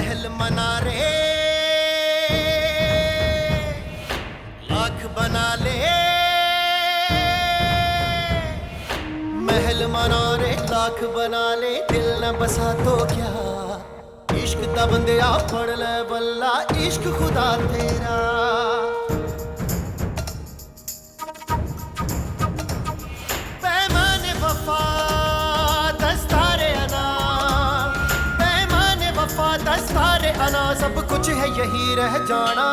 महल मनारे लाख बना ले, महल मनारे लाख बना ले, दिल न बसा तो क्या, इश्क दा बंदिया पढ़ ले बल्ला, इश्क खुदा तेरा। पैमाने वफा दस्तारे अना, पैमाने वफा दस्तारे अना, सब कुछ है यही रह जाना।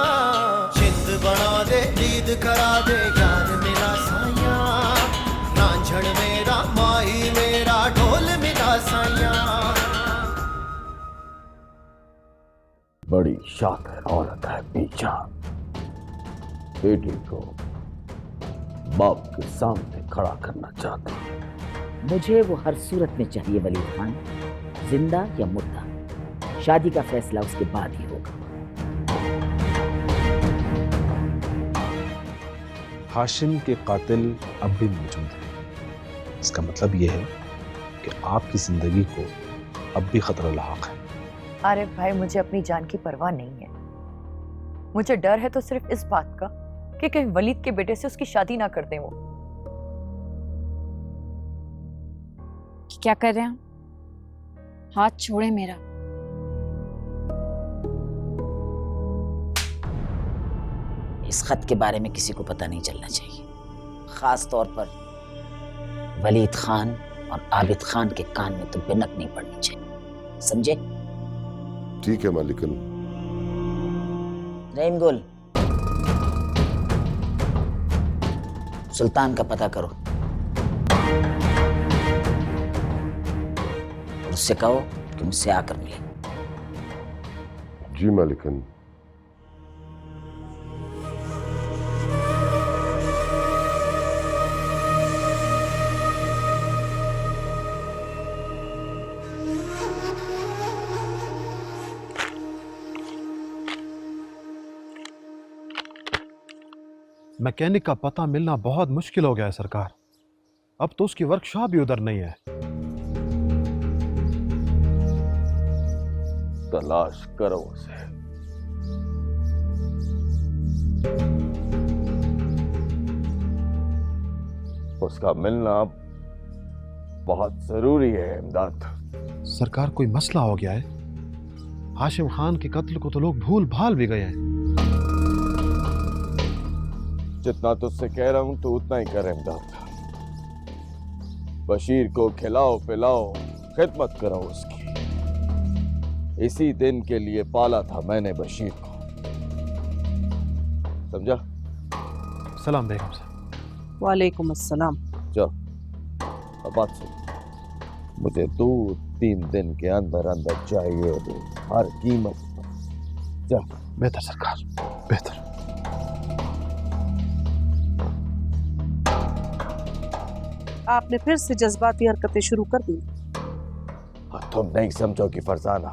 जिंद बना दे ईद करा दे यार मेरा साया, रांझण मेरा माही मेरा ढोल मेरा साया। बड़ी शातिर औरत है बीजा, बेटी को बाप के सामने खड़ा करना चाहती है। मुझे वो हर सूरत में चाहिए वलीद खान, जिंदा या मुर्दा। शादी का फैसला उसके बाद ही होगा। हाशिम के कातिल अब भी मौजूद है। इसका मतलब यह है कि आपकी जिंदगी को अब भी खतरा लाहक है। आरिफ भाई, मुझे अपनी जान की परवाह नहीं है। मुझे डर है तो सिर्फ इस बात का कि कहीं वलीद के बेटे से उसकी शादी ना कर दें वो। क्या कर रहे हैं? हाथ छोड़े मेरा। इस खत के बारे में किसी को पता नहीं चलना चाहिए, खास तौर पर वलीद खान और आबिद खान के कान में तो बिनक नहीं पड़नी चाहिए, समझे? ठीक है मालिकन। रहीम गुल, सुल्तान का पता करो और उससे कहो कि मुझसे आकर मिले। जी मालिकन। मैकेनिक का पता मिलना बहुत मुश्किल हो गया है सरकार। अब तो उसकी वर्कशॉप भी उधर नहीं है। तलाश करो उसे। उसका मिलना बहुत जरूरी है इमदाद। सरकार, कोई मसला हो गया है? हाशिम खान के कत्ल को तो लोग भूल भाल भी गए हैं। जितना तुझसे कह रहा हूं तो उतना ही कर इमदाद। बशीर को खिलाओ पिलाओ, खिदमत करो उसकी। इसी दिन के लिए पाला था मैंने बशीर को, समझा? सलाम बेगम साहब। वालेकुम अस्सलाम। जाओ, अब बात सुन। मुझे दूध 3 दिन के अंदर अंदर चाहिए, हर कीमत पर। जा। बेहतर सरकार, बेहतर। आपने फिर से जज्बाती हरकतें शुरू कर दी। तुम नहीं समझोगी फरजाना,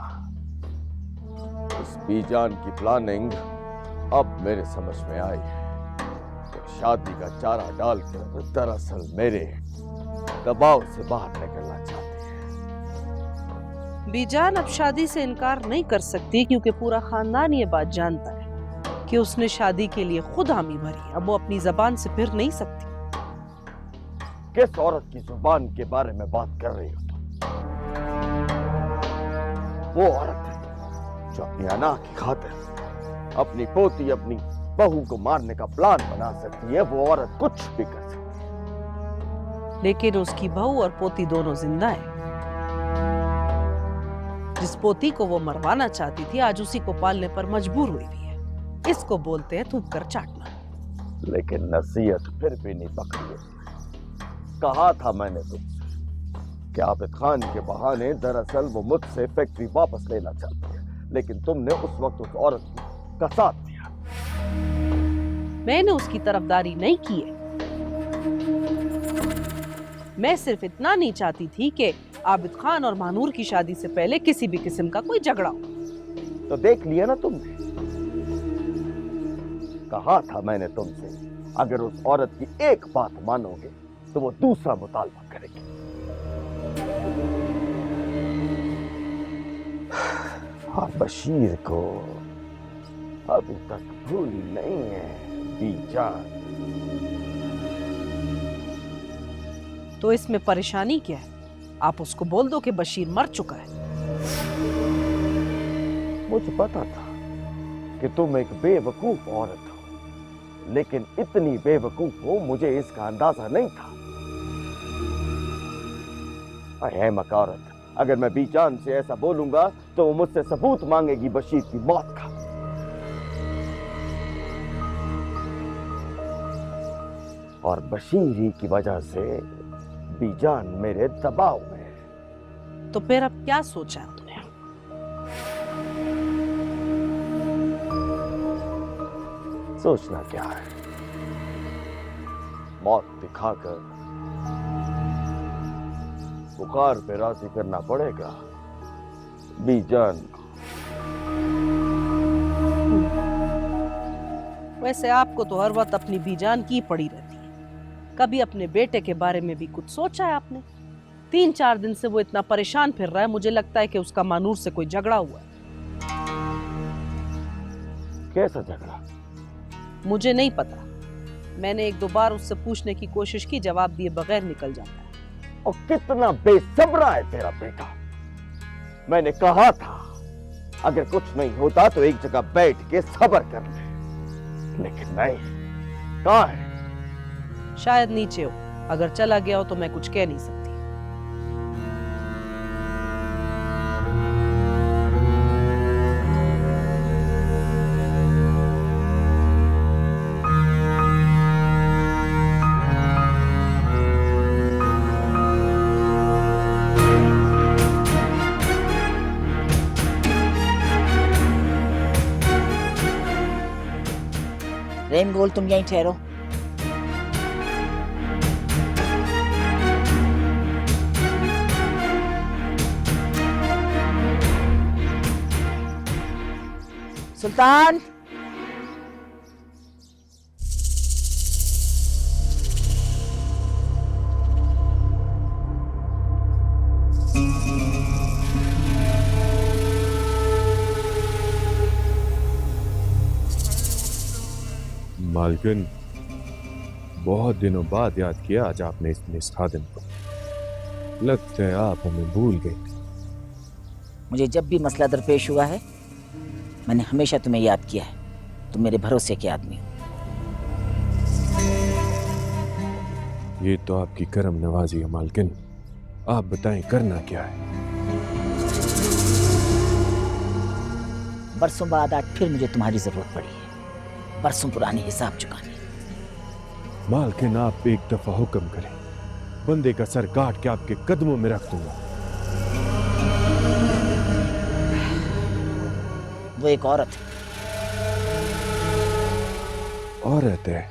इस बीजान की प्लानिंग अब मेरे समझ में आई है। तो शादी का चारा डालकर दरअसल मेरे दबाव से बाहर निकलना चाहती है। बीजान अब शादी से इनकार नहीं कर सकती क्योंकि पूरा खानदान ये बात जानता है कि उसने शादी के लिए खुद हामी भरी। अब वो अपनी जबान से फिर नहीं सकती। किस औरत की जुबान के बारे में बात कर रही हो तुम? वो औरत है जो अपनी अना की खातिर अपनी पोती अपनी बहू को मारने का प्लान बना सकती है। वो औरत कुछ भी कर सकती है। लेकिन उसकी बहू और पोती दोनों जिंदा है। जिस पोती को वो मरवाना चाहती थी आज उसी को पालने पर मजबूर हुई है। इसको बोलते हैं थूक कर चाटना। लेकिन नसीहत फिर भी नहीं पकड़ी। कहा था मैंने तुमसे कि आबिद खान के बहाने दरअसल वो मुझसे फैक्ट्री वापस लेना चाहती है, लेकिन तुमने उस वक्त उस औरत का साथ दिया। मैंने उसकी तरफदारी नहीं की है। मैं सिर्फ इतना नहीं चाहती थी कि आबिद खान और मानूर की शादी से पहले किसी भी किस्म का कोई झगड़ा हो। तो देख लिया ना तुमने। कहा था मैंने तुमसे, अगर उस औरत की एक बात मानोगे तो वो दूसरा मुतालबा करेगी। बशीर को अभी तक भूली नहीं है बीजान। तो इसमें परेशानी क्या है? आप उसको बोल दो कि बशीर मर चुका है। मुझे पता था कि तुम एक बेवकूफ औरत हो, लेकिन इतनी बेवकूफ हो मुझे इसका अंदाजा नहीं था। है मकारत, अगर मैं बीजान से ऐसा बोलूंगा तो वो मुझसे सबूत मांगेगी बशीर की मौत का। और बशीर ही की वजह से बीजान मेरे दबाव में है। तो फिर अब क्या सोचा है तुमने? सोचना क्या है, मौत दिखाकर बुखार पे राजी करना पड़ेगा बीजान को। वैसे आपको तो हर वक्त अपनी बीजान की पड़ी रहती है। कभी अपने बेटे के बारे में भी कुछ सोचा है आपने? 3-4 दिन से वो इतना परेशान फिर रहा है, मुझे लगता है कि उसका मानूर से कोई झगड़ा हुआ है। कैसा झगड़ा? मुझे नहीं पता, मैंने 1-2 बार उससे पूछने की कोशिश की, जवाब दिए बगैर निकल जाता है। और कितना बेसब्रा है तेरा बेटा। मैंने कहा था अगर कुछ नहीं होता तो एक जगह बैठ के सब्र कर ले, लेकिन नहीं। कहाँ है? शायद नीचे हो, अगर चला गया हो तो मैं कुछ कह नहीं सकती। रेन गोल, तुम यहीं ठहरो। सुल्तान, मालकिन, बहुत दिनों बाद याद किया आज आपने इस मिस खादिम को। लगता है आप हमें भूल गए। मुझे जब भी मसला दरपेश हुआ है मैंने हमेशा तुम्हें याद किया है। तुम मेरे भरोसे के आदमी हो। ये तो आपकी करम नवाजी है मालकिन। आप बताएं करना क्या है? बरसों बाद आज फिर मुझे तुम्हारी जरूरत पड़ी है, बरसों पुराने हिसाब चुकाने। मालकिन, आप एक दफा हुक्म करें, बंदे का सर काट के आपके कदमों में रख दूंगा। वो एक औरत है। औरत है?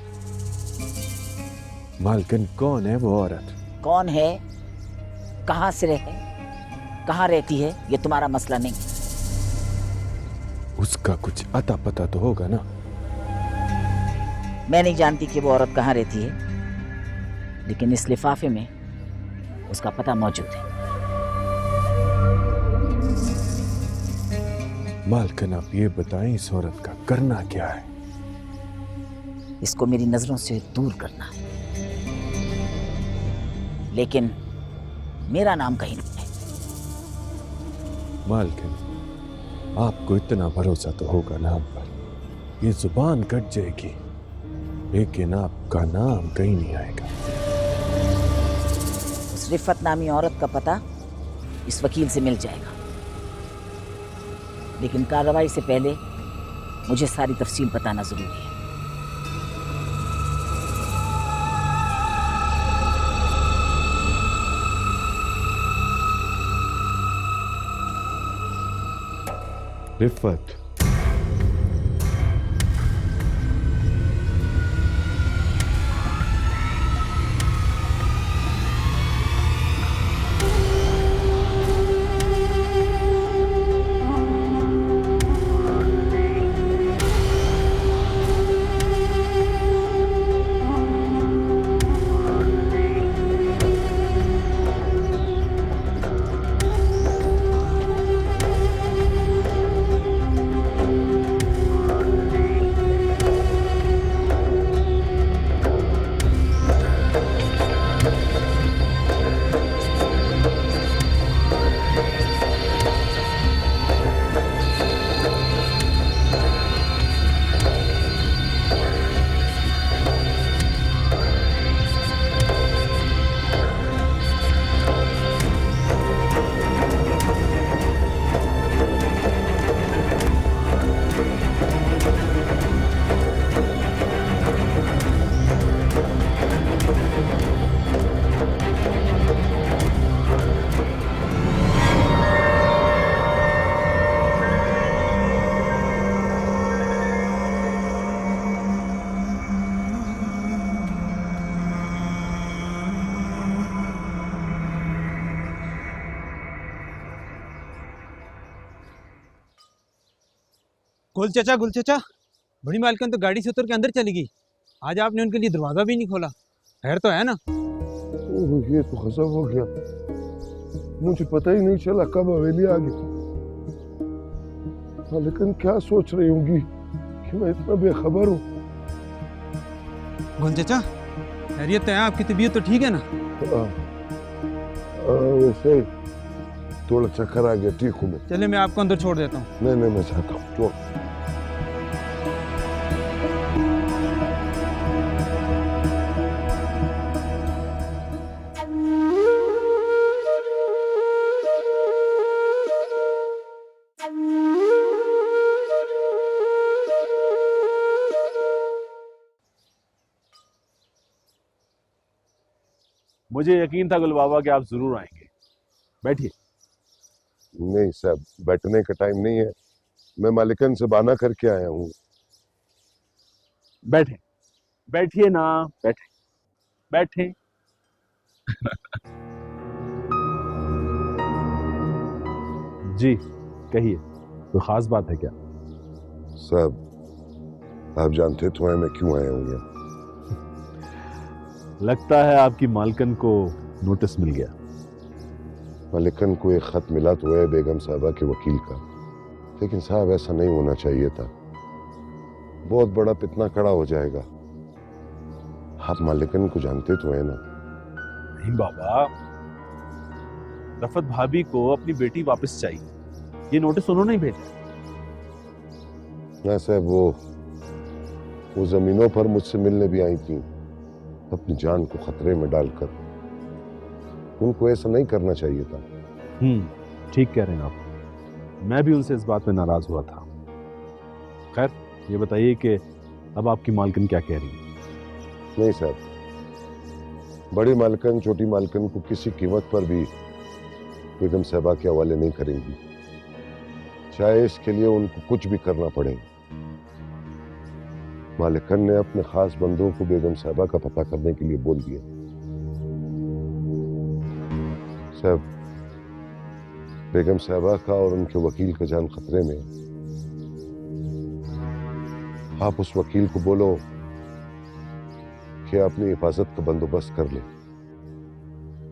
मालकिन, कौन है वो औरत? कौन है, कहां से रहे, कहां रहती है, ये तुम्हारा मसला नहीं। उसका कुछ अता पता तो होगा ना? मैं नहीं जानती कि वो औरत कहां रहती है, लेकिन इस लिफाफे में उसका पता मौजूद है। मालकिन, आप ये बताएं इस औरत का करना क्या है? इसको मेरी नजरों से दूर करना है, लेकिन मेरा नाम कहीं नहीं है। मालकिन, आपको इतना भरोसा तो होगा नाम पर। ये जुबान कट जाएगी लेकिन आपका नाम कहीं नहीं आएगा। उस रिफत नामी औरत का पता इस वकील से मिल जाएगा, लेकिन कार्रवाई से पहले मुझे सारी तफसील बताना जरूरी है। रिफत, गुल चचा, बड़ी मालकिन तो गाड़ी से उतर के अंदर चली गई। आज आपने उनके लिए दरवाजा भी नहीं खोला। खैर तो है ना? ओह, ये तो गजब हो गया, मुझे पता ही नहीं चला कब हवेली आ गई। लेकिन क्या सोच रही होंगी कि मैं इतना बेखबर हूँ। गुल चचा, खैरियत है? आपकी तबीयत तो ठीक है ना? वैसे थोड़ा चक्कर आ गया, ठीक हूँ मैं। चले मैं आपको अंदर छोड़ देता हूँ। नहीं मैं चाहता हूँ, छोड़। मुझे यकीन था गुल बाबा कि आप जरूर आएंगे। बैठिए। नहीं साहब, बैठने का टाइम नहीं है, मैं मालिकन से बहाना करके आया हूँ। बैठे, बैठिए ना, बैठे बैठे। जी कहिए, कोई खास बात है क्या? साहब आप जानते तो हैं मैं क्यों आया हूँ यहाँ। लगता है आपकी मालकन को नोटिस मिल गया। मालिकन को एक खत मिला तो है बेगम साहबा के वकील का, लेकिन साहब ऐसा नहीं होना चाहिए था, बहुत बड़ा फितना खड़ा हो जाएगा। आप मालिकन को जानते तो है ना। नहीं बाबा, रफत भाभी को अपनी बेटी वापस चाहिए, ये नोटिस उन्होंने ही भेजा। ना साहब, वो जमीनों पर मुझसे मिलने भी आई थी, अपनी जान को खतरे में डालकर। उनको ऐसा नहीं करना चाहिए था। ठीक कह रहे हैं आप, मैं भी उनसे इस बात में नाराज हुआ था। खैर ये बताइए कि अब आपकी मालकिन क्या कह रही है? नहीं साहब, बड़ी मालकिन छोटी मालकिन को किसी कीमत पर भी बेगम साहबा के हवाले नहीं करेंगी, चाहे इसके लिए उनको कुछ भी करना पड़े। मालिकन ने अपने खास बंदों को बेगम साहबा का पता करने के लिए बोल दिया। साहब, बेगम साहबा का और उनके वकील का जान खतरे में। आप उस वकील को बोलो कि अपनी हिफाजत का बंदोबस्त कर ले।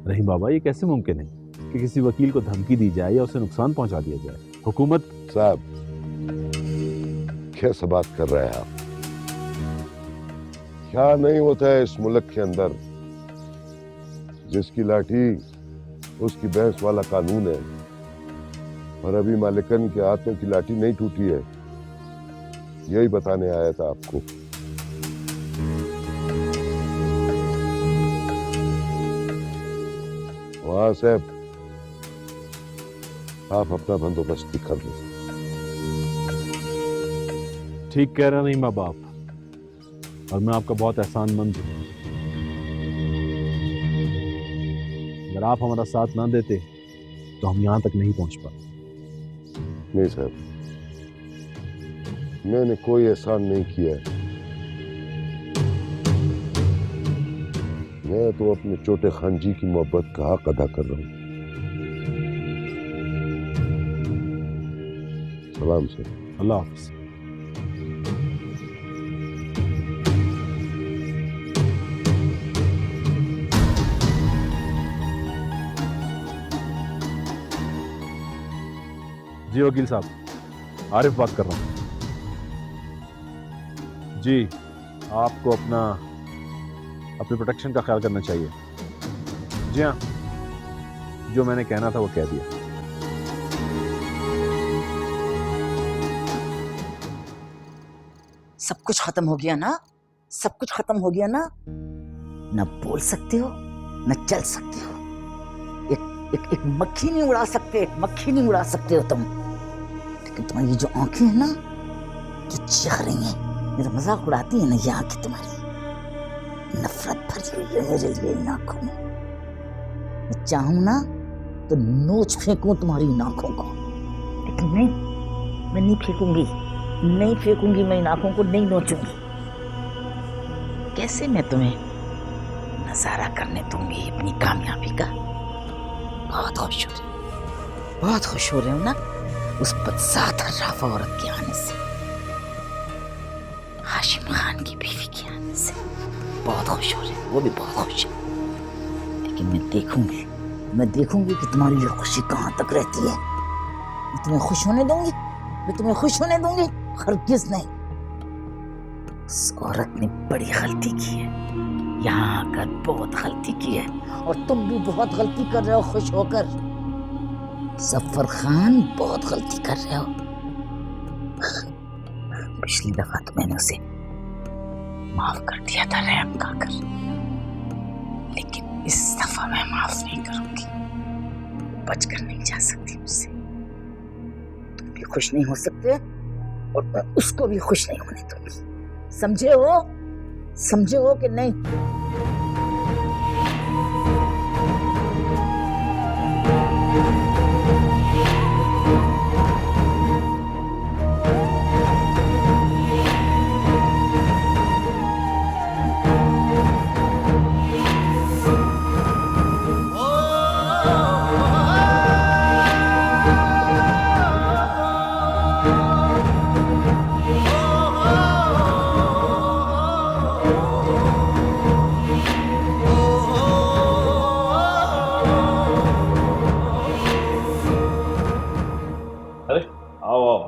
नहीं बाबा, ये कैसे मुमकिन है कि किसी वकील को धमकी दी जाए या उसे नुकसान पहुंचा दिया जाए? हुकूमत। साहब कैसे बात कर रहे हैं आप? क्या नहीं होता है इस मुल्क के अंदर, जिसकी लाठी उसकी भैंस वाला कानून है। और अभी मालिकन के हाथों की लाठी नहीं टूटी है, यही बताने आया था आपको। वहां साहब आप अपना बंदोबस्त भी कर लो। ठीक कह रहे नहीं माँ बाप, और मैं आपका बहुत एहसानमंद हूं। अगर आप हमारा साथ ना देते तो हम यहां तक नहीं पहुंच पाते। नहीं साहब, मैंने कोई एहसान नहीं किया है। मैं तो अपने छोटे खान जी की मोहब्बत का हक अदा कर रहा हूं। सलाम से। अल्लाह हाफिज। जी वकील साहब, आरिफ बात कर रहा हूँ। जी, आपको अपनी प्रोटेक्शन का ख्याल करना चाहिए। जी हाँ, जो मैंने कहना था वो कह दिया। सब कुछ खत्म हो गया ना? सब कुछ खत्म हो गया ना? न बोल सकते हो न चल सकते हो, एक मक्खी नहीं उड़ा सकते, एक मक्खी नहीं उड़ा सकते हो तुम। लेकिन तुम्हारी जो आंखें हैं ना, जो चीख रही हैं, मेरा मजाक उड़ाती है ना, ये आंखें तुम्हारी नफरत भरी हुई है मेरे लिए इन आंखों में। मैं चाहूं ना तो नोच फेंकूं तुम्हारी इन आंखों को, लेकिन नहीं, मैं नहीं फेंकूंगी, नहीं फेंकूंगी मैं इन आंखों को, नहीं नोचूंगी। कैसे मैं तुम्हें नजारा करने दूंगी अपनी कामयाबी का? बहुत खुश हो रहे, बहुत खुश हो रहे हो ना उस बदसात राफा औरत के आने से? हाशिम खान की बीवी के आने से बहुत खुश हो रहे हैं, वो भी बहुत खुश है। लेकिन मैं देखूंगी कि तुम्हारी ये खुशी कहाँ तक रहती है। मैं तुम्हें खुश होने दूंगी, हरगिज़ नहीं। उस औरत ने बड़ी गलती की है, यहाँ आकर बहुत गलती की है, और तुम भी बहुत गलती कर रहे हो खुश होकर। जफर खान बहुत गलती कर रहे हो। पिछली दफा तो मैंने उसे माफ कर दिया था रहम खाकर, लेकिन इस दफा मैं माफ नहीं करूंगी। बचकर नहीं जा सकती मुझसे। तुम भी खुश नहीं हो सकते और मैं उसको भी खुश नहीं होने दूंगी। समझे हो कि नहीं?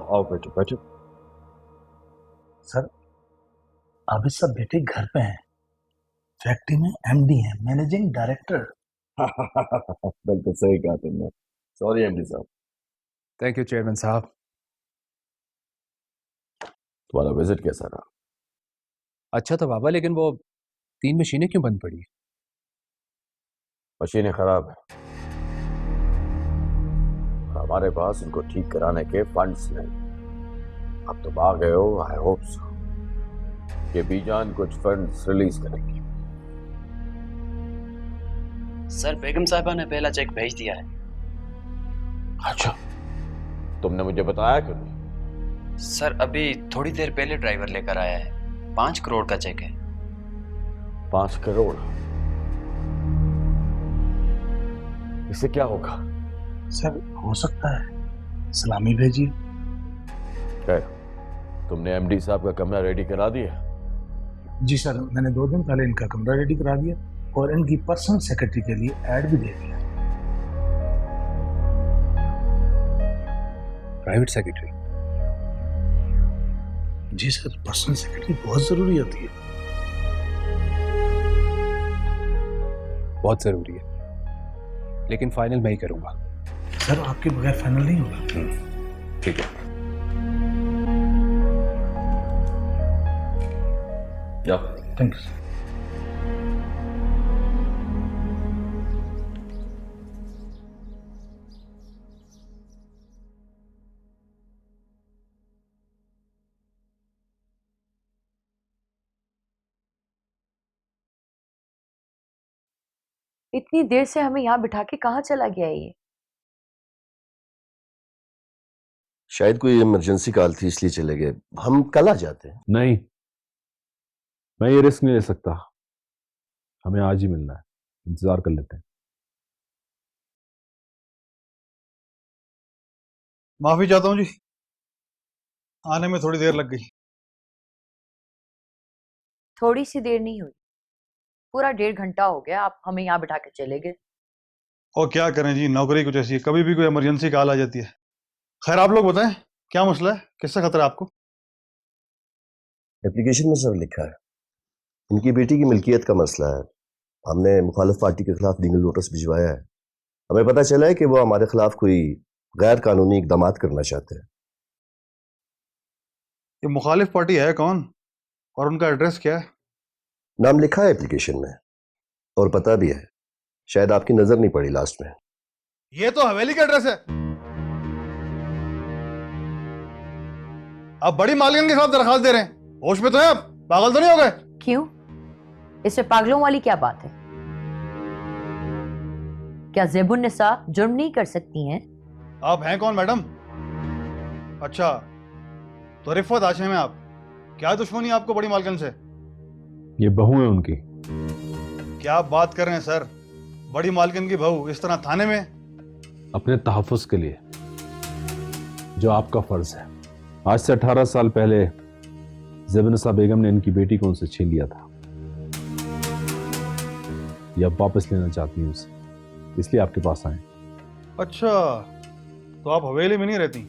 आओ बैठो। सर अभी सब बेटे घर पे हैं, फैक्ट्री में एमडी हैं, मैनेजिंग डायरेक्टर। बिल्कुल सही कहा तुमने। सॉरी एमडी साहब। थैंक यू चेयरमैन साहब। तुम्हारा विजिट कैसा रहा? अच्छा तो बाबा, लेकिन वो 3 मशीनें क्यों बंद पड़ी? मशीनें खराब है, हमारे पास उनको ठीक कराने के फंड्स नहीं। अब तुम आ गए हो, आई होप सो कि बीजान कुछ फंड्स रिलीज करेंगे। सर बेगम साहिबा ने पहला चेक भेज दिया है। अच्छा, तुमने मुझे बताया क्यों नहीं? सर अभी थोड़ी देर पहले ड्राइवर लेकर आया है। 5 करोड़ का चेक है। 5 करोड़? इससे क्या होगा? सर हो सकता है सलामी भेजिए। खैर, तुमने एमडी साहब का कमरा रेडी करा दिया? जी सर, मैंने 2 दिन पहले इनका कमरा रेडी करा दिया और इनकी पर्सनल सेक्रेटरी के लिए ऐड भी दे दिया। Private secretary? जी सर, पर्सनल सेक्रेटरी बहुत जरूरी होती है। बहुत जरूरी है, लेकिन फाइनल मैं ही करूंगा। सर आपके बगैर फाइनल नहीं होगा। ठीक है। Thank you sir. इतनी देर से हमें यहाँ बिठा के कहाँ चला गया है ये? शायद कोई इमरजेंसी कॉल थी इसलिए चले गए। हम कल आ जाते हैं। नहीं, मैं ये रिस्क नहीं ले सकता। हमें आज ही मिलना है, इंतजार कर लेते हैं। माफी चाहता हूँ जी, आने में थोड़ी देर लग गई। थोड़ी सी देर नहीं हुई, पूरा 1.5 घंटा हो गया। आप हमें यहाँ बिठा के चले गए। और क्या करें जी, नौकरी कुछ ऐसी है, कभी भी कोई इमरजेंसी कॉल आ जाती है। खैर आप लोग बताएं क्या मसला है, किससे खतरा है आपको? एप्लीकेशन में सर लिखा है इनकी बेटी की मिल्कियत का मसला है। हमने मुखालिफ पार्टी के खिलाफ लीगल नोटिस भिजवाया है। हमें पता चला है कि वो हमारे खिलाफ कोई गैर कानूनी इकदाम करना चाहते हैं। ये मुखालिफ पार्टी है कौन और उनका एड्रेस क्या है? नाम लिखा है एप्लीकेशन में और पता भी है, शायद आपकी नजर नहीं पड़ी लास्ट में। ये तो हवेली का एड्रेस है। आप बड़ी मालिकन के खिलाफ दरखास्त दे रहे हैं, होश में तो है आप? पागल तो नहीं हो गए? क्यों? इसमें पागलों वाली क्या बात है? क्या ज़ेबुन निसा जुर्म नहीं कर सकती हैं? आप हैं कौन मैडम? अच्छा तो रिफत आशे में आप, क्या दुश्मनी आपको बड़ी मालकन से? ये बहू है उनकी। क्या बात कर रहे हैं सर, बड़ी मालकिन की बहू इस तरह थाने में? अपने तहफ़्फ़ुज़ के लिए, जो आपका फर्ज है। आज से 18 साल पहले ज़ेबनिसा बेगम ने इनकी बेटी को उनसे छीन लिया था। ये अब वापस लेना चाहती हैं उसे, इसलिए आपके पास आए। अच्छा, तो आप हवेली में नहीं रहती,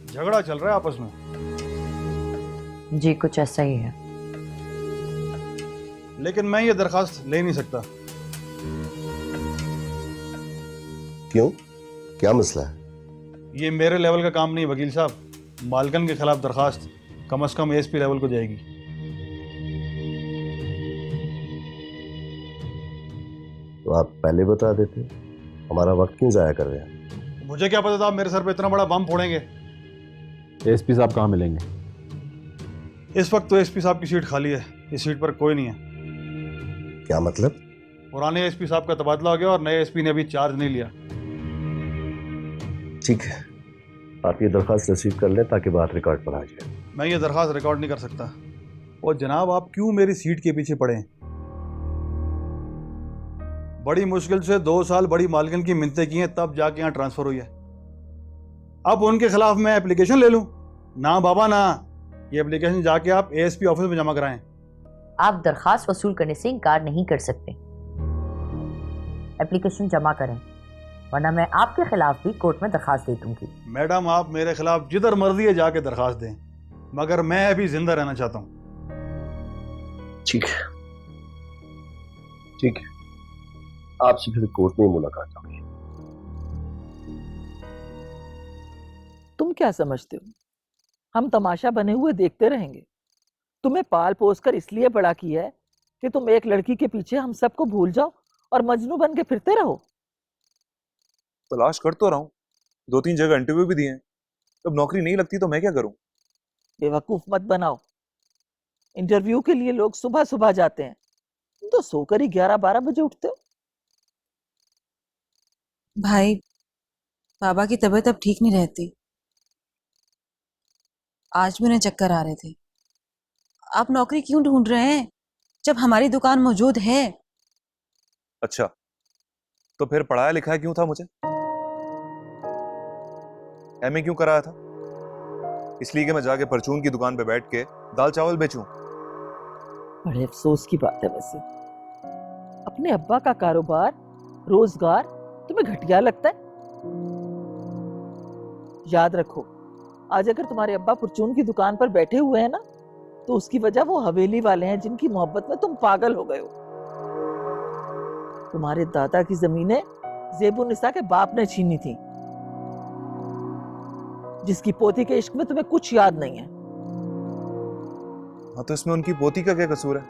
झगड़ा चल रहा है आपस में? जी कुछ ऐसा ही है। लेकिन मैं ये दरखास्त ले नहीं सकता। क्यों, क्या मसला है? ये मेरे लेवल का काम नहीं वकील साहब। मालकन के खिलाफ दरखास्त कम से कम एसपी लेवल को जाएगी। तो आप पहले बता देते, हमारा वक्त क्यों जाया कर रहे हैं? मुझे क्या पता था आप मेरे सर पे इतना बड़ा बम फोड़ेंगे। एसपी साहब कहाँ मिलेंगे? इस वक्त तो एसपी साहब की सीट खाली है, इस सीट पर कोई नहीं है। क्या मतलब? पुराने एसपी साहब का तबादला हो गया और नए एसपी ने अभी चार्ज नहीं लिया। ठीक है, आप ये दरखास्त रिसीव कर लें ताकि बात रिकॉर्ड पर आ जाए। मैं ये दरखास्त रिकॉर्ड नहीं कर सकता। और जनाब, आप क्यों मेरी सीट के पीछे पड़े हैं? बड़ी मुश्किल से 2 साल बड़ी मालकिन की मिन्नतें की हैं, तब जाके यहाँ ट्रांसफर हुई है। अब उनके खिलाफ मैं एप्लीकेशन ले लूं? ना बाबा ना, ये एप्लीकेशन जाके आप एएसपी ऑफिस में जमा कराएं। आप दरखास्त वसूल करने से इनकार नहीं कर सकते। एप्लीकेशन जमा करें, वरना मैं आपके खिलाफ भी कोर्ट में दरखास्त दे दूंगी। मैडम, आप मेरे खिलाफ जिधर मर्जी है जाके दरखास्त दें, मगर मैं अभी जिंदा रहना चाहता हूँ। ठीक है, ठीक है, आपसे फिर कोर्ट में मुलाकात होगी। तुम क्या समझते हो, हम तमाशा बने हुए देखते रहेंगे? तुम्हें पाल पोस कर इसलिए बड़ा किया है कि तुम एक लड़की के पीछे हम सबको भूल जाओ और मजनू बन के फिरते रहो। तलाश कर तो रहा हूँ, 2-3 जगह इंटरव्यू भी दिए हैं। जब नौकरी नहीं लगती तो मैं क्या करूं? बेवकूफ मत बनाओ। इंटरव्यू के लिए लोग सुबह सुबह जाते हैं, तुम तो सोकर ही 11-12 बजे उठते हो। भाई, बाबा की तबीयत अब ठीक नहीं रहती। आज भी उन्हें चक्कर आ रहे थे। आप नौकरी क्यों ढूंढ रहे हैं जब हमारी दुकान मौजूद है? अच्छा, तो फिर पढ़ाया लिखाया क्यों था मुझे? एमए क्यों कराया था? इसलिए कि मैं जाके परचून की दुकान पे बैठ के दाल चावल बेचूं। बड़े अफसोस की बात है वैसे, अपने अब्बा का कारोबार रोजगार तुम्हें घटिया लगता है। याद रखो, आज अगर तुम्हारे अब्बा परचून की दुकान पर बैठे हुए हैं ना, तो उसकी वजह वो हवेली वाले हैं जिनकी मोहब्बत में तुम पागल हो गए हो। तुम्हारे दादा की जमीनें ज़ेबुन्निसा के बाप ने छीनी थी, जिसकी पोती के इश्क में तुम्हें कुछ याद नहीं है। हाँ, तो इसमें उनकी पोती का क्या कसूर है?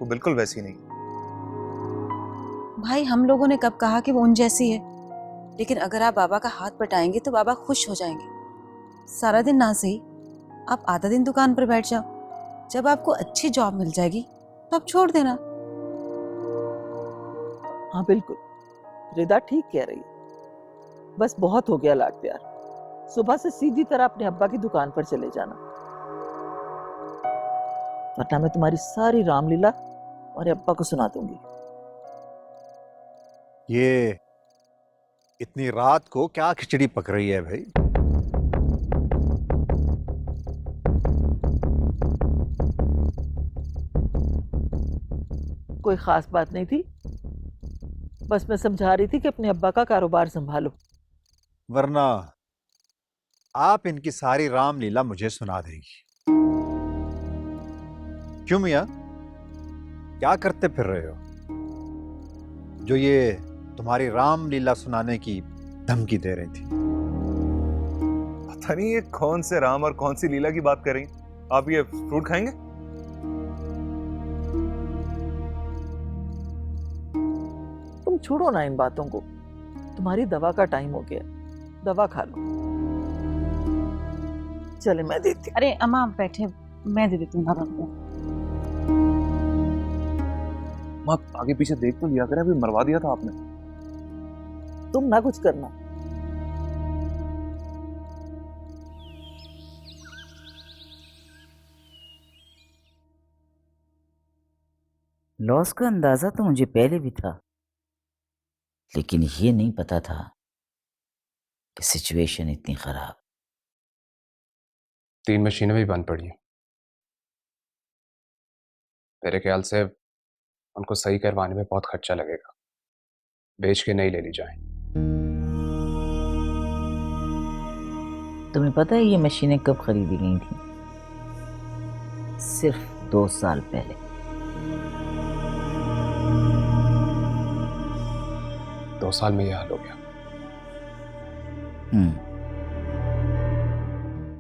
वो बिल्कुल वैसी नहीं। भाई, हम लोगों ने कब कहा कि वो उन जैसी है? लेकिन अगर आप बाबा का हाथ पटाएंगे तो बाबा खुश हो जाएंगे। सारा दिन ना सही, आप आधा दिन दुकान पर बैठ जाओ। जब आपको अच्छी जॉब मिल जाएगी तो आप छोड़ देना। हाँ बिल्कुल, रिदा ठीक कह रही है। बस बहुत हो गया लाड प्यार। सुबह से सीधी तरह अपने अब्बा की दुकान पर चले जाना, वरना मैं तुम्हारी सारी रामलीला और अब्बा को सुना दूंगी। ये इतनी रात को क्या खिचड़ी पक रही है भाई? कोई खास बात नहीं थी, बस मैं समझा रही थी कि अपने अब्बा का कारोबार संभालो। वरना आप इनकी सारी रामलीला मुझे सुना देगी। क्यों मियां, क्या करते फिर रहे हो जो ये तुम्हारी रामलीला सुनाने की धमकी दे रही थी? पता नहीं ये कौन से राम और कौन सी लीला की बात कर रही? आप ये फ्रूट खाएंगे? तुम छोड़ो ना इन बातों को, तुम्हारी दवा का टाइम हो गया, दवा खा लो। चले मैं देती। अरे अम्मा, आप बैठे, मैं दे देती हूँ बाबा को। माँ, आगे पीछे देख तो लिया करे, अभी मरवा दिया था आपने। तुम ना कुछ करना। लॉस का अंदाजा तो मुझे पहले भी था, लेकिन ये नहीं पता था कि सिचुएशन इतनी खराब। 3 मशीनें भी बंद पड़ी हैं। मेरे ख्याल से उनको सही करवाने में बहुत खर्चा लगेगा, बेच के नहीं ले ली जाए। तुम्हें पता है ये मशीनें कब खरीदी गई थी? सिर्फ 2 साल पहले। दो साल में यह हाल हो गया।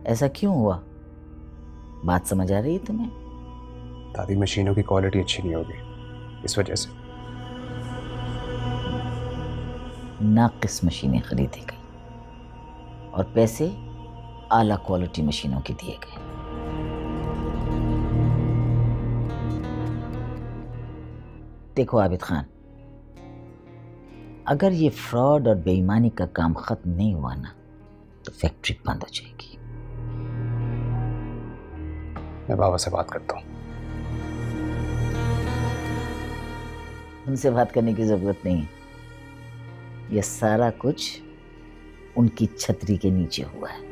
ऐसा क्यों हुआ? बात समझ आ रही है तुम्हें? दादी, मशीनों की क्वालिटी अच्छी नहीं होगी, इस वजह से। नाकिस मशीनें खरीदी गई और पैसे आला क्वालिटी मशीनों के दिए गए। देखो आबिद खान, अगर ये फ्रॉड और बेईमानी का काम खत्म नहीं हुआ ना तो फैक्ट्री बंद हो जाएगी। मैं बाबा से बात करता हूँ। उनसे बात करने की जरूरत नहीं है, यह सारा कुछ उनकी छतरी के नीचे हुआ है।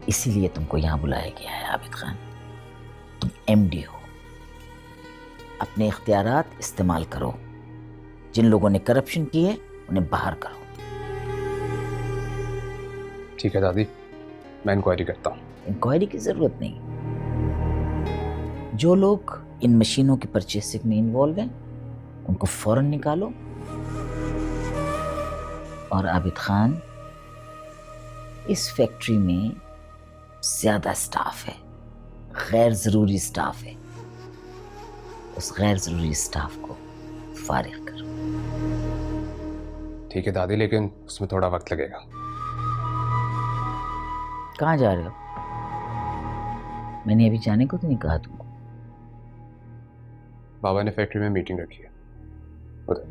इसीलिए तुमको यहां बुलाया गया है आबिद खान। तुम एमडी हो, अपने इख्तियारात इस्तेमाल करो। जिन लोगों ने करप्शन की है उन्हें बाहर करो। ठीक है दादी, मैं इंक्वायरी करता हूँ। इंक्वायरी की जरूरत नहीं। जो लोग इन मशीनों की परचेसिंग में इन्वॉल्व हैं उनको फौरन निकालो। और आबिद खान, इस फैक्ट्री में ज्यादा स्टाफ है, गैर जरूरी स्टाफ है। उस गैर जरूरी स्टाफ को फारिग करो। ठीक है दादी, लेकिन उसमें थोड़ा वक्त लगेगा। कहाँ जा रहे हो? मैंने अभी जाने को तो नहीं कहा तुमको। बाबा ने फैक्ट्री में मीटिंग रखी है उधर।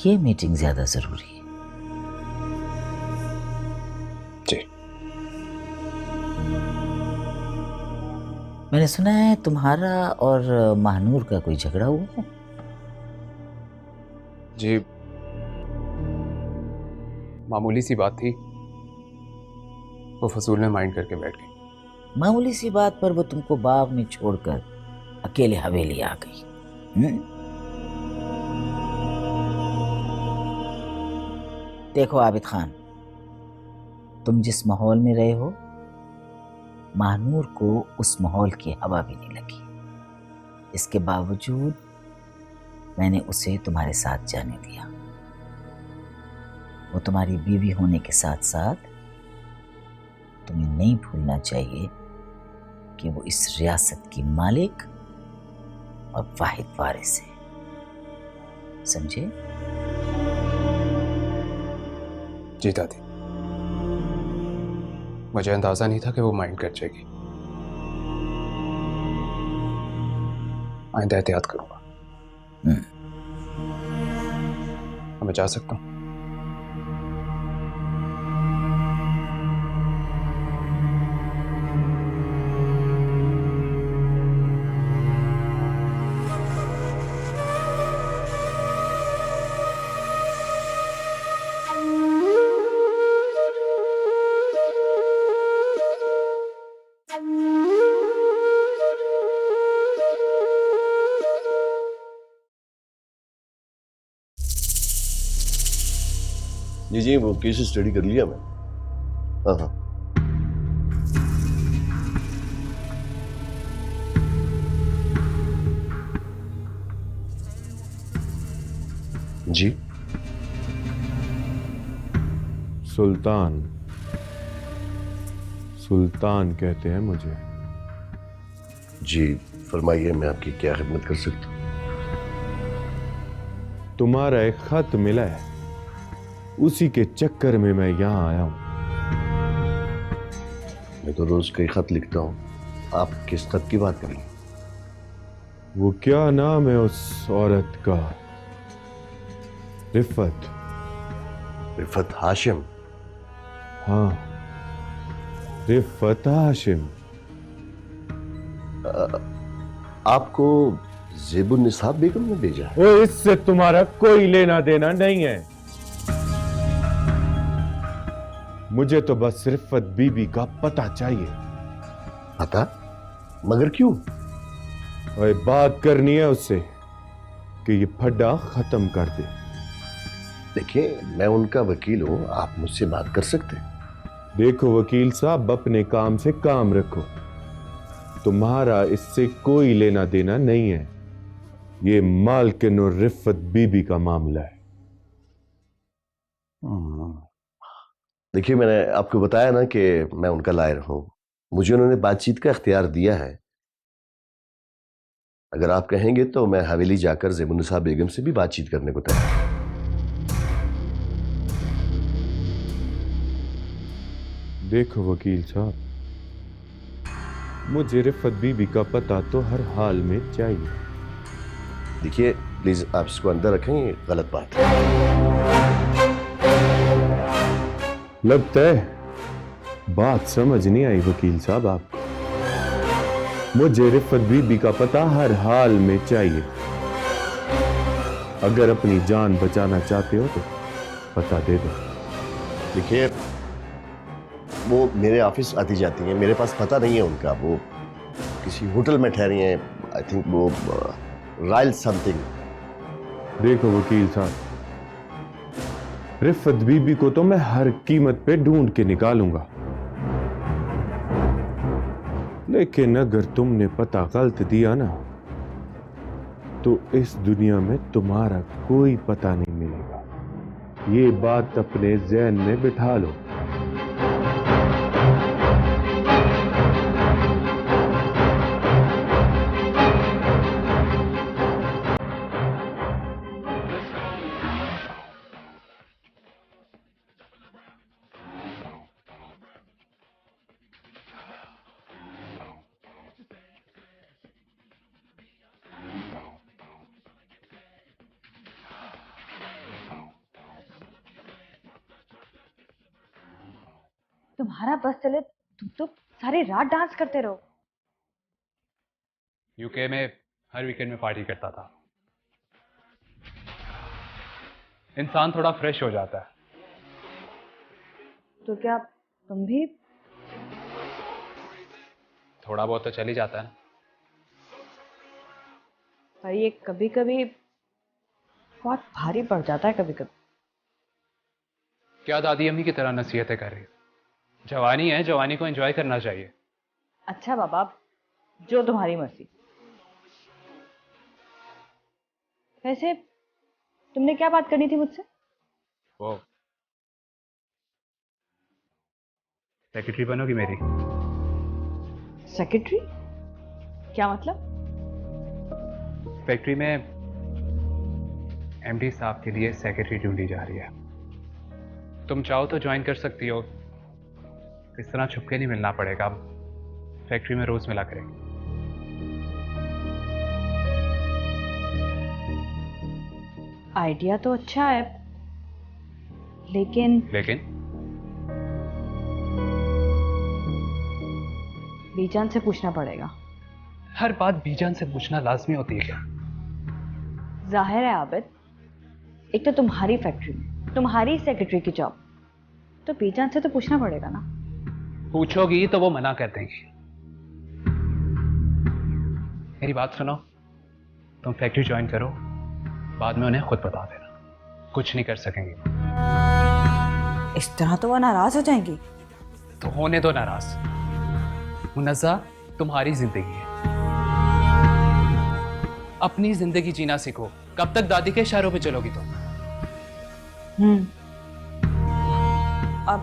ये मीटिंग ज्यादा जरूरी है। जी। मैंने सुना है तुम्हारा और महानूर का कोई झगड़ा हुआ है। जी, मामूली सी बात थी, वो फसूल में माइंड करके बैठ गई। मामूली सी बात पर वो तुमको बाग में छोड़कर अकेले हवेली आ गई। देखो आबिद खान, तुम जिस माहौल में रहे हो, महानूर को उस माहौल की हवा भी नहीं लगी। इसके बावजूद मैंने उसे तुम्हारे साथ जाने दिया। वो तुम्हारी बीवी होने के साथ साथ तुम्हें नहीं भूलना चाहिए कि वो इस रियासत की मालिक और वाहिद वारिस है। समझे? जी दादी, मुझे अंदाजा नहीं था कि वो माइंड कर जाएगी। आइंदा एहतियात करूंगा। मैं जा सकता हूँ? जी, वो केस स्टडी कर लिया मैं। हाँ। जी। सुल्तान, सुल्तान कहते हैं मुझे। जी फरमाइए, मैं आपकी क्या खिदमत कर सकता हूँ? तुम्हारा एक खत मिला है, उसी के चक्कर में मैं यहां आया हूं। मैं तो रोज कई खत लिखता हूँ, आप किस खत की बात कर रहे हैं? वो क्या नाम है उस औरत का? रिफत। रिफत हाशिम? हाँ, रिफत हाशिम। आपको ज़ेबुन निसाब बेगम ने भेजा है? वो इससे तुम्हारा कोई लेना देना नहीं है। मुझे तो बस रिफत बीबी का पता चाहिए। पता? मगर क्यों? और बात करनी है उससे कि ये फड्डा खत्म कर दे। देखिए, मैं उनका वकील हूं, आप मुझसे बात कर सकते हैं। देखो वकील साहब, अपने काम से काम रखो। तुम्हारा इससे कोई लेना देना नहीं है। ये मालकिन और रिफत बीबी का मामला है। देखिए, मैंने आपको बताया ना कि मैं उनका लायर हूं। मुझे उन्होंने बातचीत का इख्तियार दिया है। अगर आप कहेंगे तो मैं हवेली जाकर ज़ेबुन्निसा बेगम से भी बातचीत करने को तैयार हूं। देखो वकील साहब, मुझे रिफत बीबी का पता तो हर हाल में चाहिए। देखिए प्लीज आप इसको अंदर रखें, ये गलत बात है। लगता है बात समझ नहीं आई वकील साहब आपको। मुझे रिफत बीबी का पता हर हाल में चाहिए। अगर अपनी जान बचाना चाहते हो तो पता दे दो। देखिए, वो मेरे ऑफिस आती जाती हैं, मेरे पास पता नहीं है उनका। वो किसी होटल में ठहरी हैं, आई थिंक वो रॉयल समथिंग। देखो वकील साहब, रिफत बीबी को तो मैं हर कीमत पे ढूंढ के निकालूंगा, लेकिन अगर तुमने पता गलत दिया ना तो इस दुनिया में तुम्हारा कोई पता नहीं मिलेगा। ये बात अपने ज़हन में बिठा लो। तुम्हारा बस चले तुम तो सारी रात डांस करते रहो। यूके में हर वीकेंड में पार्टी करता था। इंसान थोड़ा फ्रेश हो जाता है। तो क्या तुम भी? थोड़ा बहुत तो चल ही जाता है। पर ये कभी कभी बहुत भारी पड़ जाता है कभी कभी। क्या दादी अम्मी की तरह नसीहतें कर रही हो? जवानी है, जवानी को एंजॉय करना चाहिए। अच्छा बाबा, जो तुम्हारी मर्जी। वैसे तुमने क्या बात करनी थी मुझसे? वो सेक्रेटरी बनोगी मेरी? सेक्रेटरी? क्या मतलब? फैक्ट्री में एमडी साहब के लिए सेक्रेटरी ढूंढी जा रही है। तुम चाहो तो ज्वाइन कर सकती हो। इस तरह छुपके नहीं मिलना पड़ेगा। फैक्ट्री में रोज मिला करेंगे। आइडिया तो अच्छा है, लेकिन बीजान से पूछना पड़ेगा। हर बात बीजान से पूछना लाजमी होती है क्या? जाहिर है आबिद, एक तो तुम्हारी फैक्ट्री में तुम्हारी सेक्रेटरी की जॉब, तो बीजान से तो पूछना पड़ेगा ना। पूछोगी तो वो मना कर देंगी। मेरी बात सुनो, तुम फैक्ट्री ज्वाइन करो, बाद में उन्हें खुद बता देना। कुछ नहीं कर सकेंगे। इस तरह तो वो नाराज हो जाएंगी। तो होने दो नाराज। मुनज़्ज़ा, तुम्हारी जिंदगी है, अपनी जिंदगी जीना सीखो। कब तक दादी के इशारों पे चलोगी तुम? अब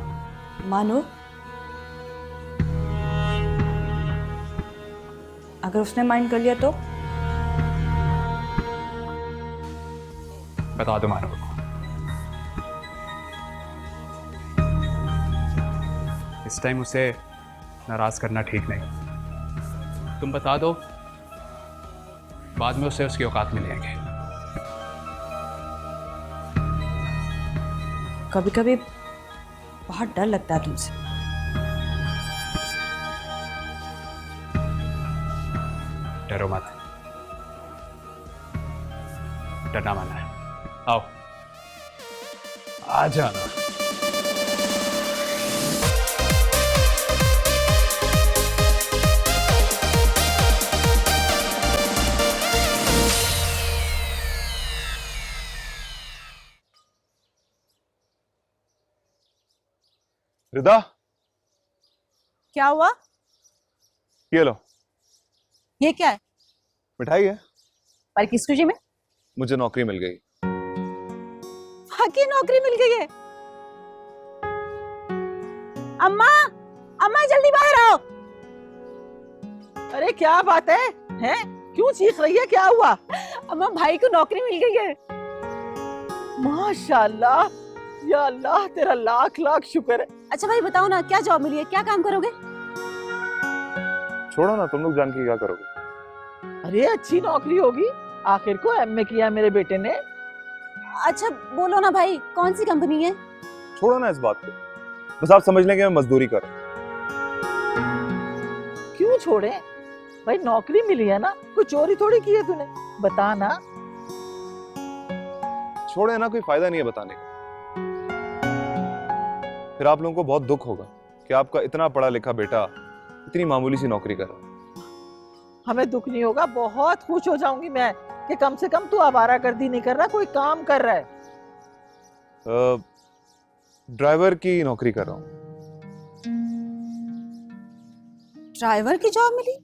मानो अगर उसने माइंड कर लिया तो? बता दो मानो को। इस टाइम उसे नाराज करना ठीक नहीं। तुम बता दो, बाद में उसे उसकी औकात मिलेंगे। कभी कभी बहुत डर लगता है तुमसे। डरो मत, डरना माना है। आओ, आ जाना। रिदा, क्या हुआ? ये लो, ये क्या है? मिठाई है। पर किस खुशी में? मुझे नौकरी मिल गई। वाकई नौकरी मिल गई है? अम्मा, अम्मा जल्दी बाहर आओ। अरे क्या बात है? हैं? क्यों चीख रही है? क्या हुआ? अम्मा भाई को नौकरी मिल गई है। माशाल्लाह, या अल्लाह तेरा लाख लाख शुक्र है। अच्छा भाई बताओ ना, क्या जॉब मिली है, क्या काम करोगे? छोड़ो ना, तुम लोग जान के क्या करोगे? अरे अच्छी नौकरी होगी, आखिर को एमए किया मेरे बेटे ने। अच्छा बोलो ना भाई, कौन सी कंपनी है? छोड़ो ना इस बात को, बस आप समझ लें कि मैं मजदूरी कर रहा हूं। क्यों छोड़े भाई, नौकरी मिली है ना, कोई चोरी थोड़ी की है तूने, बता ना। छोड़े ना, कोई फायदा नहीं है बताने का। फिर आप लोगों को बहुत दुख होगा कि आपका इतना पढ़ा लिखा बेटा इतनी मामूली सी नौकरी कर रहा है। हमें दुख नहीं होगा, बहुत खुश हो जाऊंगी मैं कि कम से कम तू आवारागर्दी नहीं कर रहा, कोई काम कर रहा है। ड्राइवर की नौकरी कर रहा हूँ। ड्राइवर की जॉब मिली?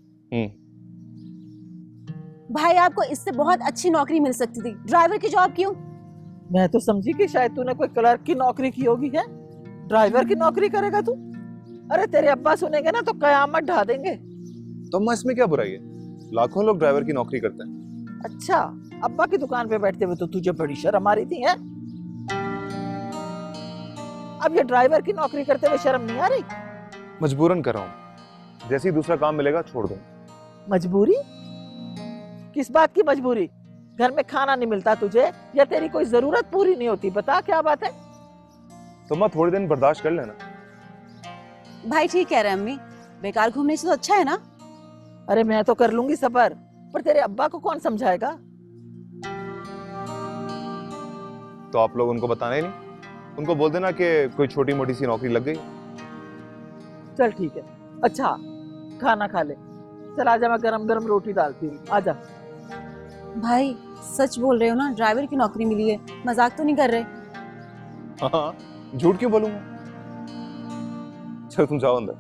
भाई आपको इससे बहुत अच्छी नौकरी मिल सकती थी, ड्राइवर की जॉब क्यों? मैं तो समझी कि शायद तूने कोई क्लर्क की नौकरी की होगी। है ड्राइवर की नौकरी करेगा तू? अरे तेरे अब्बा सुनेंगे ना तो कयामत ढा देंगे। तो अम्मा इसमें क्या बुराई है? लाखों लोग ड्राइवर की नौकरी करते हैं। अच्छा, अब्बा की दुकान पे बैठते हुए तो तुझे बड़ी शर्म आ रही थी है? अब ये ड्राइवर की नौकरी करते हुए शर्म नहीं आ रही? मजबूरन कर रहा हूँ, जैसे ही दूसरा काम मिलेगा छोड़ दूँ। मजबूरी? किस बात की मजबूरी? घर में खाना नहीं मिलता तुझे या तेरी कोई जरूरत पूरी नहीं होती? बता क्या बात है? तो मैं थोड़े दिन बर्दाश्त कर लेना। भाई ठीक कह रहे हैं अम्मी, बेकार घूमने से तो अच्छा है ना। अरे मैं तो कर लूंगी सफर, पर तेरे अब्बा को कौन समझाएगा? तो आप लोग उनको बताना ही नहीं, उनको बोल देना कि कोई छोटी मोटी सी नौकरी लग गई। चल ठीक है, अच्छा खाना खा ले। चल आजा, मैं गरम गरम रोटी डालती हूँ, आजा। भाई सच बोल रहे हो ना, ड्राइवर की नौकरी मिली है, मजाक तो नहीं कर रहे? हाँ, झूठ क्यों बोलूंगा। चल तुम जाओ अंदर।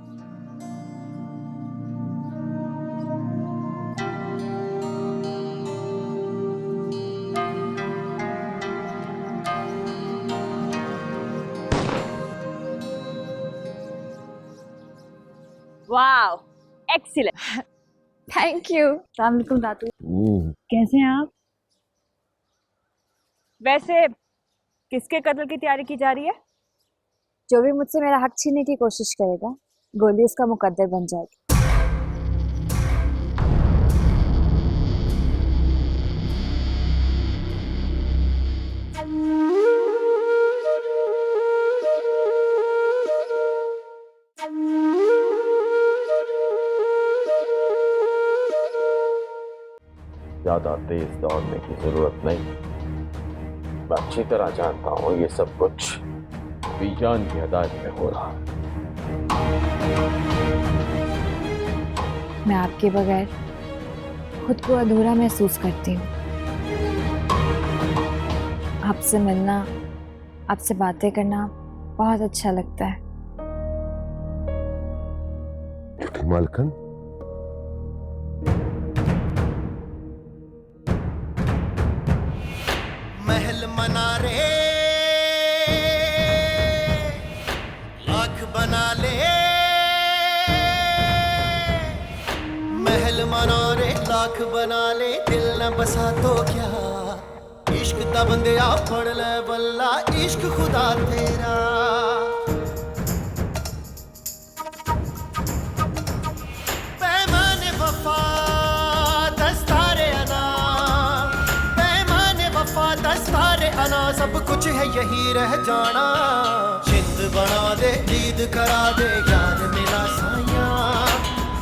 Wow, excellent, thank you. अस्सलाम वालेकुम दादू, कैसे हैं आप? वैसे किसके कत्ल की तैयारी की जा रही है? जो भी मुझसे मेरा हक छीनने की कोशिश करेगा, गोली उसका मुकद्दर बन जाएगी। ज्यादा तेज दौड़ने की जरूरत नहीं। मैं अच्छी तरह जानता हूँ ये सब कुछ बीजान की हदायत में हो रहा। मैं आपके बगैर खुद को अधूरा महसूस करती हूँ। आपसे मिलना, आपसे बातें करना बहुत अच्छा लगता है। मालकन, महल मना रे लाख बना ले, महल मना रे लाख बना ले, दिल न बसा तो क्या, इश्क दा बंदिया पढ़ ले बल्ला, इश्क खुदा तेरा। पैमाने वफा दस्तारे अना, पैमाने वफा दस्तारे अना, सब कुछ है यही रह जाना। जिंद बना दे, ईद करा दे, ज्ञान मिला साया,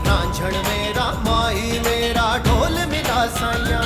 रांझण मेरा माही मेरा ढोल मिला साया।